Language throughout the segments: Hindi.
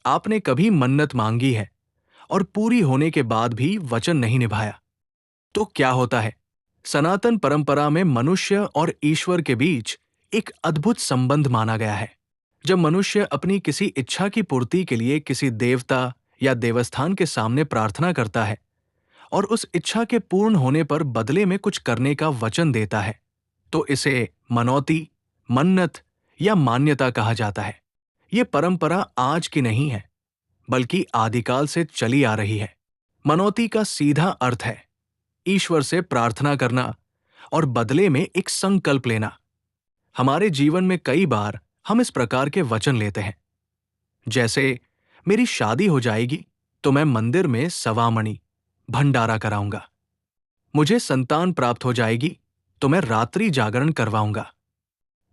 आपने कभी मन्नत मांगी है और पूरी होने के बाद भी वचन नहीं निभाया, तो क्या होता है? सनातन परंपरा में मनुष्य और ईश्वर के बीच एक अद्भुत संबंध माना गया है। जब मनुष्य अपनी किसी इच्छा की पूर्ति के लिए किसी देवता या देवस्थान के सामने प्रार्थना करता है और उस इच्छा के पूर्ण होने पर बदले में कुछ करने का वचन देता है, तो इसे मनौती, मन्नत या मान्यता कहा जाता है। ये परंपरा आज की नहीं है, बल्कि आदिकाल से चली आ रही है। मनौती का सीधा अर्थ है ईश्वर से प्रार्थना करना और बदले में एक संकल्प लेना। हमारे जीवन में कई बार हम इस प्रकार के वचन लेते हैं, जैसे मेरी शादी हो जाएगी तो मैं मंदिर में सवामणि भंडारा कराऊंगा, मुझे संतान प्राप्त हो जाएगी तो मैं रात्रि जागरण करवाऊंगा,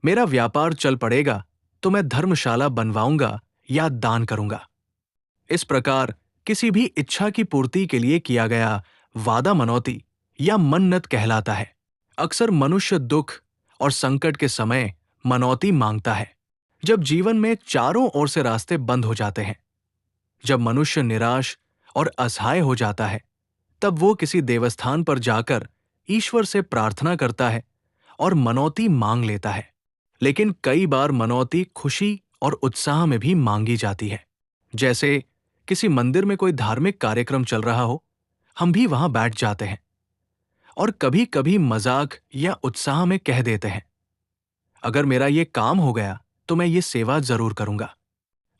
मेरा व्यापार चल पड़ेगा तो मैं धर्मशाला बनवाऊंगा या दान करूंगा। इस प्रकार किसी भी इच्छा की पूर्ति के लिए किया गया वादा मनौती या मन्नत कहलाता है। अक्सर मनुष्य दुख और संकट के समय मनौती मांगता है, जब जीवन में चारों ओर से रास्ते बंद हो जाते हैं। जब मनुष्य निराश और असहाय हो जाता है, तब वो किसी देवस्थान पर जाकर ईश्वर से प्रार्थना करता है और मनौती मांग लेता है। लेकिन कई बार मनौती खुशी और उत्साह में भी मांगी जाती है। जैसे किसी मंदिर में कोई धार्मिक कार्यक्रम चल रहा हो, हम भी वहां बैठ जाते हैं और कभी कभी मजाक या उत्साह में कह देते हैं, अगर मेरा ये काम हो गया तो मैं ये सेवा जरूर करूंगा।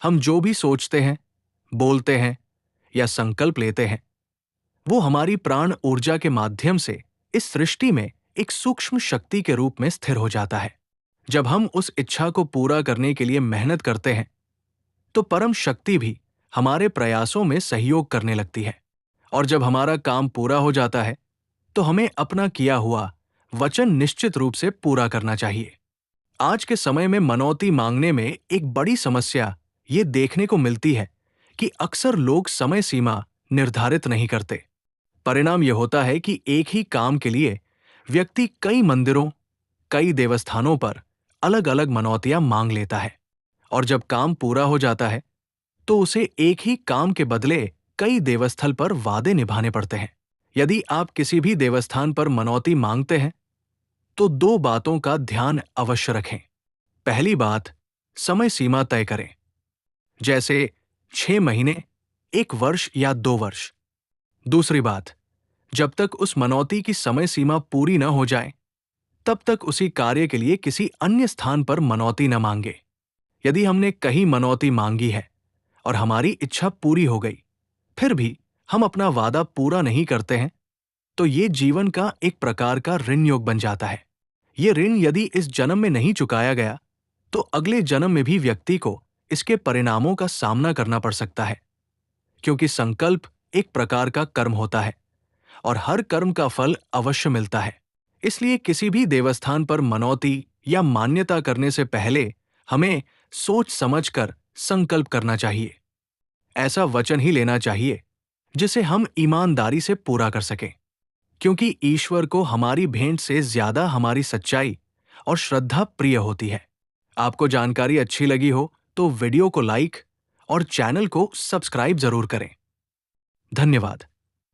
हम जो भी सोचते हैं, बोलते हैं या संकल्प लेते हैं, वो हमारी प्राण ऊर्जा के माध्यम से इस सृष्टि में एक सूक्ष्म शक्ति के रूप में स्थिर हो जाता है। जब हम उस इच्छा को पूरा करने के लिए मेहनत करते हैं, तो परम शक्ति भी हमारे प्रयासों में सहयोग करने लगती है। और जब हमारा काम पूरा हो जाता है, तो हमें अपना किया हुआ वचन निश्चित रूप से पूरा करना चाहिए। आज के समय में मनौती मांगने में एक बड़ी समस्या ये देखने को मिलती है कि अक्सर लोग समय सीमा निर्धारित नहीं करते। परिणाम यह होता है कि एक ही काम के लिए व्यक्ति कई मंदिरों, कई देवस्थानों पर अलग अलग मनौतियां मांग लेता है, और जब काम पूरा हो जाता है तो उसे एक ही काम के बदले कई देवस्थल पर वादे निभाने पड़ते हैं। यदि आप किसी भी देवस्थान पर मनौती मांगते हैं, तो दो बातों का ध्यान अवश्य रखें। पहली बात, समय सीमा तय करें, जैसे 6 महीने, 1 वर्ष या 2 वर्ष। दूसरी बात, जब तक उस मनौती की समय सीमा पूरी न हो जाए, तब तक उसी कार्य के लिए किसी अन्य स्थान पर मनौती न मांगे। यदि हमने कहीं मनौती मांगी है और हमारी इच्छा पूरी हो गई, फिर भी हम अपना वादा पूरा नहीं करते हैं, तो ये जीवन का एक प्रकार का ऋण योग बन जाता है। ये ऋण यदि इस जन्म में नहीं चुकाया गया, तो अगले जन्म में भी व्यक्ति को इसके परिणामों का सामना करना पड़ सकता है, क्योंकि संकल्प एक प्रकार का कर्म होता है और हर कर्म का फल अवश्य मिलता है। इसलिए किसी भी देवस्थान पर मनौती या मान्यता करने से पहले हमें सोच समझकर संकल्प करना चाहिए। ऐसा वचन ही लेना चाहिए जिसे हम ईमानदारी से पूरा कर सकें, क्योंकि ईश्वर को हमारी भेंट से ज्यादा हमारी सच्चाई और श्रद्धा प्रिय होती है। आपको जानकारी अच्छी लगी हो तो वीडियो को लाइक और चैनल को सब्सक्राइब जरूर करें। धन्यवाद।